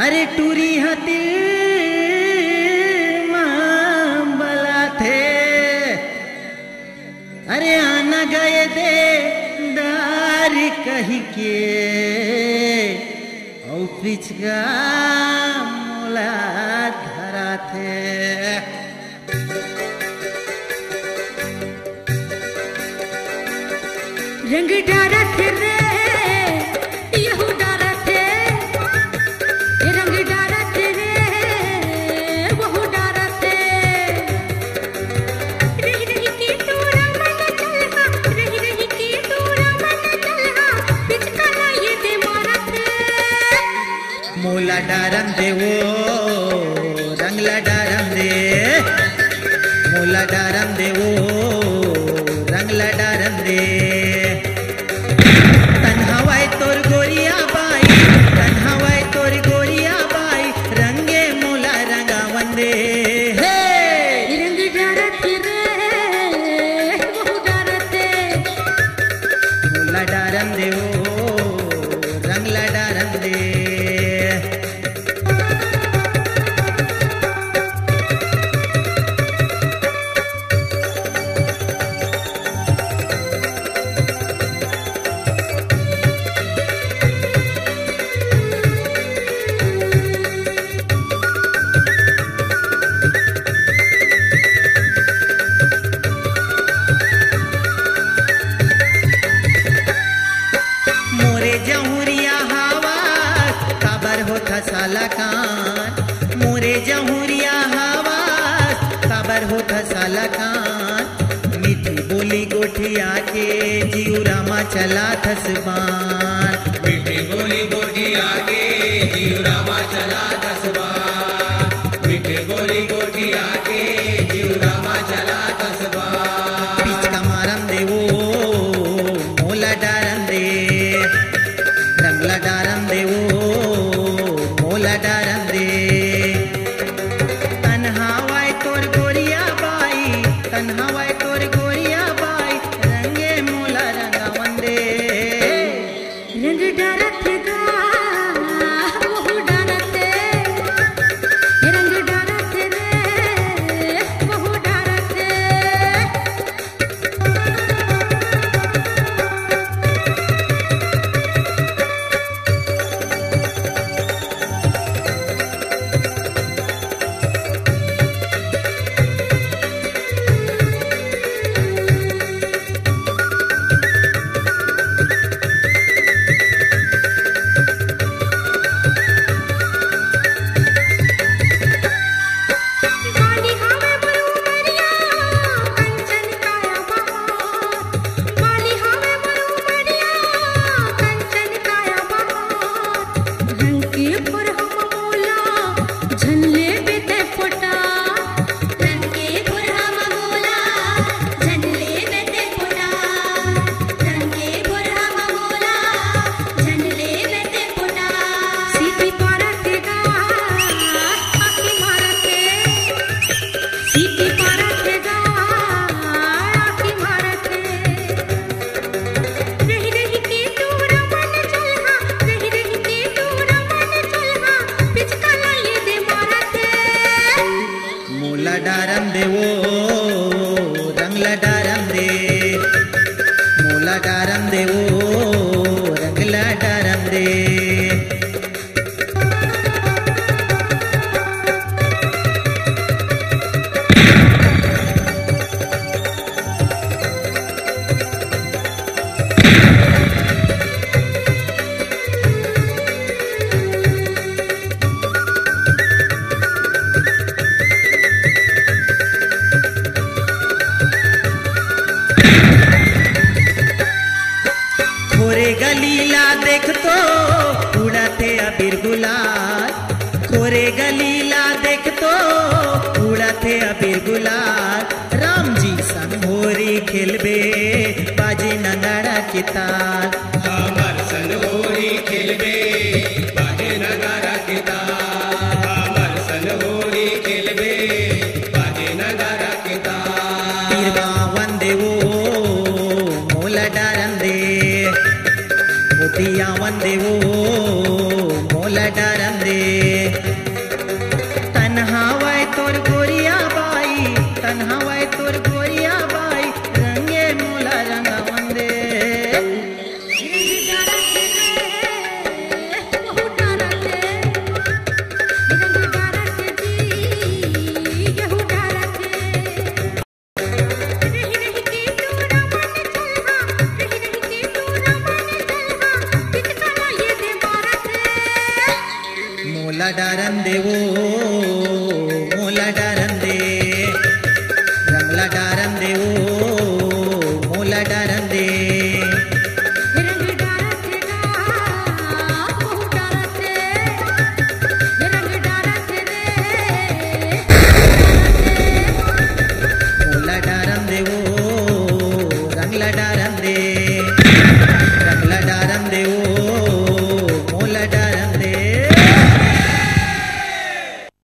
अरे टूरी हती बला थे अरे आना गए दे दार कही के औफिच का मोला धरा थे रंग डारा थे रे यहू डारा थे रंग डारा थे रे वहू डारा थे रही रही की तोरा मन चलहा रही रही की तोरा मन चलहा पिचकारा ये दे मारा थे मोला डारम दे वो रंगला डारम दे मोला डारम दे वो रंगला डारम दे साला कान मोरे जहुरिया हवा खबर होता साला कान मीठी बोली गोठिया के जीवरामा चला थसबान मीठी बोली गोठिया के जीवरामा चला थसबान मीठी बोली गोठिया के जीवरामा चला थसबान पिचका मारम दे वो मोला डारम दे रंगला डारम दे वो मोला डारम दे तन्हावाय तोर गोरिया बाई तन्हावाय तोर गोरिया बाई रंगे मोला रंगावन दे रंग डारा थे गा वहू डारा थे रंग डारा थे रे वहू डारा थे डारम दे वो रंगला डारम दे मोला डारम दे वो रंगला डारम दे गलीला देख तो उड़ाते अबीर गुलाल खोरे गलीला देख तो उड़ाते अबीर गुलाल राम जी संग होरी खेलबे बाजे नगाड़ा के ताल हमर संग होरी खेलबे बाजे नगाड़ा के ताल हमर संग होरी खेलबे बाजे नगाड़ा के ताल तीरवा वंदे वो मोला डारम दे गोतिया वंदे वो मोला डरन दे तन्हा वै तोर गोरिया बाई तन्हा वै तोर गोरिया बाई रंगे मोला रंगा वंदे मोला डरन दे वो